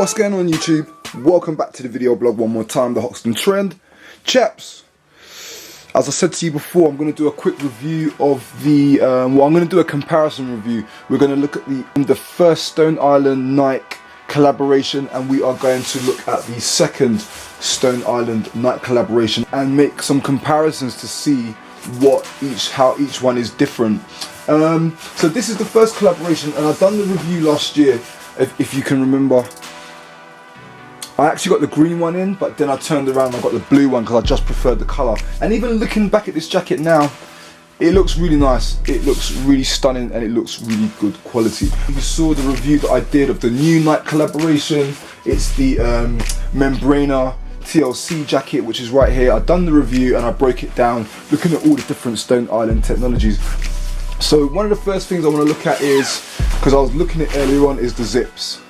What's going on YouTube? Welcome back to the video blog one more time, the Hoxton Trend. Chaps, as I said to you before, I'm going to do a quick review of the, I'm going to do a comparison review. We're going to look at the first Stone Island Nike collaboration, and we are going to look at the second Stone Island Nike collaboration and make some comparisons to see how each one is different. So this is the first collaboration, and I've done the review last year, if you can remember. I actually got the green one in, but then I turned around and I got the blue one because I just preferred the colour. And even looking back at this jacket now, it looks really nice, it looks really stunning, and it looks really good quality. You saw the review that I did of the new Nike collaboration. It's the Membrana TLC jacket, which is right here. I've done the review and I broke it down, looking at all the different Stone Island technologies. So one of the first things I want to look at is, because I was looking at earlier on, is the zips.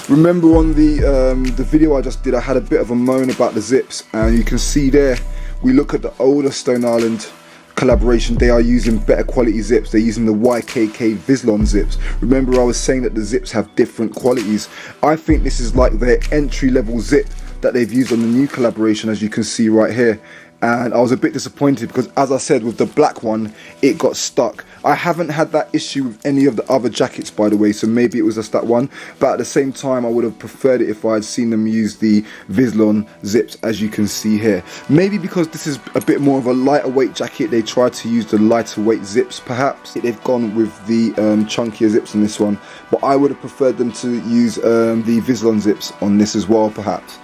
Remember on the video I just did, I had a bit of a moan about the zips, and you can see there, we look at the older Stone Island collaboration, they are using better quality zips. They're using the YKK Vislon zips. Remember I was saying that the zips have different qualities. I think this is like their entry level zip that they've used on the new collaboration, as you can see right here. And I was a bit disappointed because, as I said, with the black one, it got stuck. I haven't had that issue with any of the other jackets, by the way, so maybe it was just that one. But at the same time, I would have preferred it if I had seen them use the Vislon zips, as you can see here. Maybe because this is a bit more of a lighter weight jacket, they tried to use the lighter weight zips, perhaps. They've gone with the chunkier zips on this one, but I would have preferred them to use the Vislon zips on this as well, perhaps.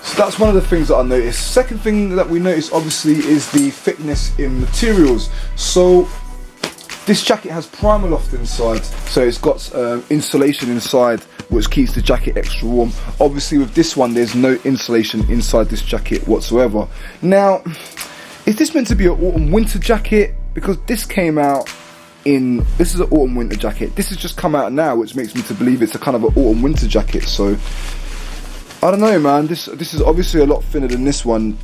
So that's one of the things that I noticed. Second thing that we noticed, obviously, is the thickness in materials. So this jacket has Primaloft inside, so it's got insulation inside, which keeps the jacket extra warm. Obviously with this one, there's no insulation inside this jacket whatsoever. Now, is this meant to be an autumn winter jacket? Because this came out in, this is an autumn winter jacket. This has just come out now, which makes me to believe it's a kind of an autumn winter jacket. So I don't know, man. This is obviously a lot thinner than this one.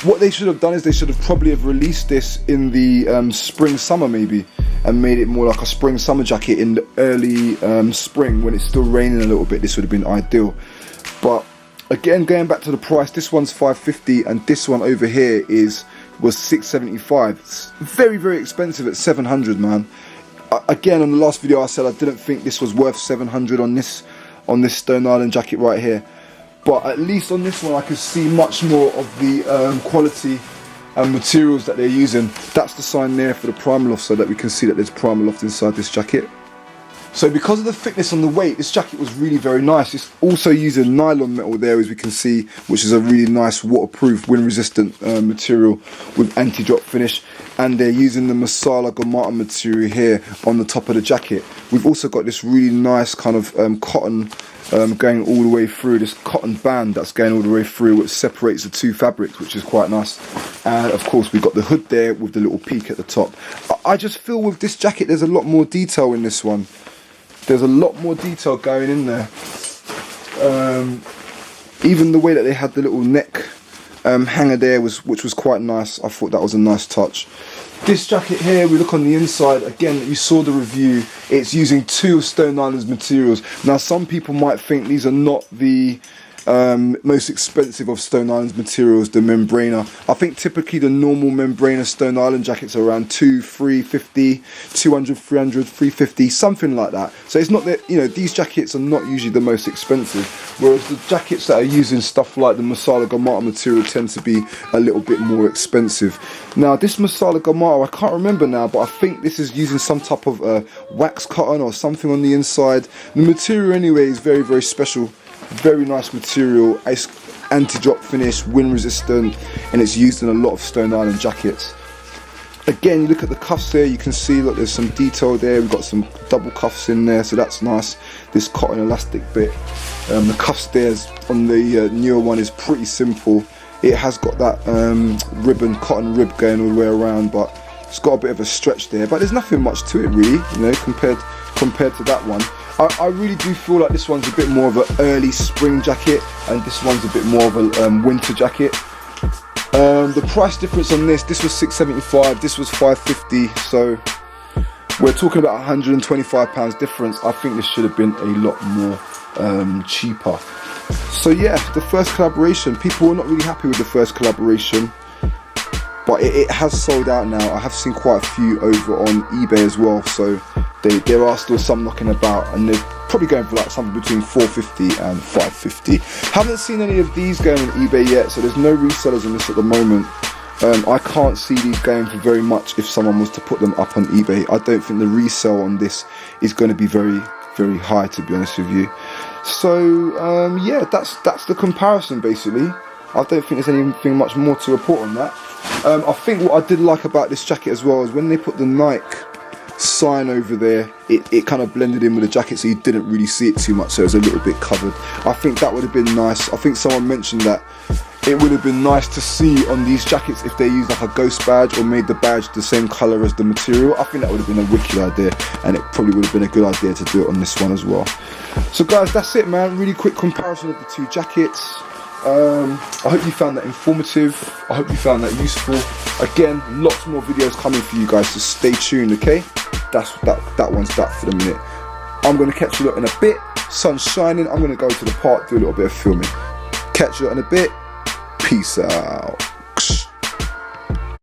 What they should have done is they should have probably have released this in the spring summer maybe, and made it more like a spring summer jacket in the early spring when it's still raining a little bit. This would have been ideal. But again, going back to the price, this one's $550 and this one over here was $675. It's very, very expensive at $700, man. Again, on the last video I said I didn't think this was worth $700 on this Stone Island jacket right here, but at least on this one I could see much more of the quality and materials that they're using. That's the sign there for the Primaloft, so that we can see that there's Primaloft inside this jacket. So because of the thickness on the weight, this jacket was really very nice. It's also using nylon metal there, as we can see, which is a really nice waterproof, wind resistant material with anti-drop finish. And they're using the Masala Gomata material here on the top of the jacket. We've also got this really nice kind of cotton going all the way through, this cotton band that's going all the way through, which separates the two fabrics, which is quite nice. And of course we've got the hood there with the little peak at the top. I just feel with this jacket there's a lot more detail in this one. There's a lot more detail going in there. Even the way that they had the little neck hanger there, which was quite nice. I thought that was a nice touch. This jacket here, we look on the inside, again, you saw the review, it's using two of Stone Island's materials. Now some people might think these are not the most expensive of Stone Island's materials, the Membrana. I think typically the normal Membrana Stone Island jackets are around $200, $350, $200, $300, $350, something like that. So it's not that, you know, these jackets are not usually the most expensive, whereas the jackets that are using stuff like the Masala Gomata material tend to be a little bit more expensive. Now this Masala Gomata, I can't remember now, but I think this is using some type of wax cotton or something on the inside. The material anyway is very, very special. Very nice material, anti-drop finish, wind resistant, and it's used in a lot of Stone Island jackets. Again, you look at the cuffs there, you can see that there's some detail there. We've got some double cuffs in there, so that's nice. This cotton elastic bit. The cuffs there on the newer one is pretty simple. It has got that cotton rib going all the way around, but it's got a bit of a stretch there. But there's nothing much to it really, you know, compared to that one. I really do feel like this one's a bit more of an early spring jacket, and this one's a bit more of a winter jacket. The price difference on this was $675, this was $550, so We're talking about £125 difference. I think this should have been a lot more cheaper. So yeah, the first collaboration, people were not really happy with the first collaboration, but it has sold out now. I have seen quite a few over on eBay as well, so there are still some knocking about, and they're probably going for like something between £4.50 and £5.50. Haven't seen any of these going on eBay yet, so there's no resellers on this at the moment. I can't see these going for very much if someone was to put them up on eBay. I don't think the resale on this is going to be very high, to be honest with you. So yeah, that's the comparison basically. I don't think there's anything much more to report on that. I think what I did like about this jacket as well is when they put the Nike sign over there, it kind of blended in with the jacket, so you didn't really see it too much, so it was a little bit covered. I think that would have been nice. I think someone mentioned that it would have been nice to see on these jackets if they used like a ghost badge or made the badge the same colour as the material. I think that would have been a wicked idea, and it probably would have been a good idea to do it on this one as well. So guys, that's it man, really quick comparison of the two jackets. I hope you found that informative. I hope you found that useful. Again, lots more videos coming for you guys, so stay tuned, okay? That one's that for the minute. I'm going to catch you lot in a bit. Sun's shining, I'm going to go to the park, do a little bit of filming. Catch you lot in a bit. Peace out.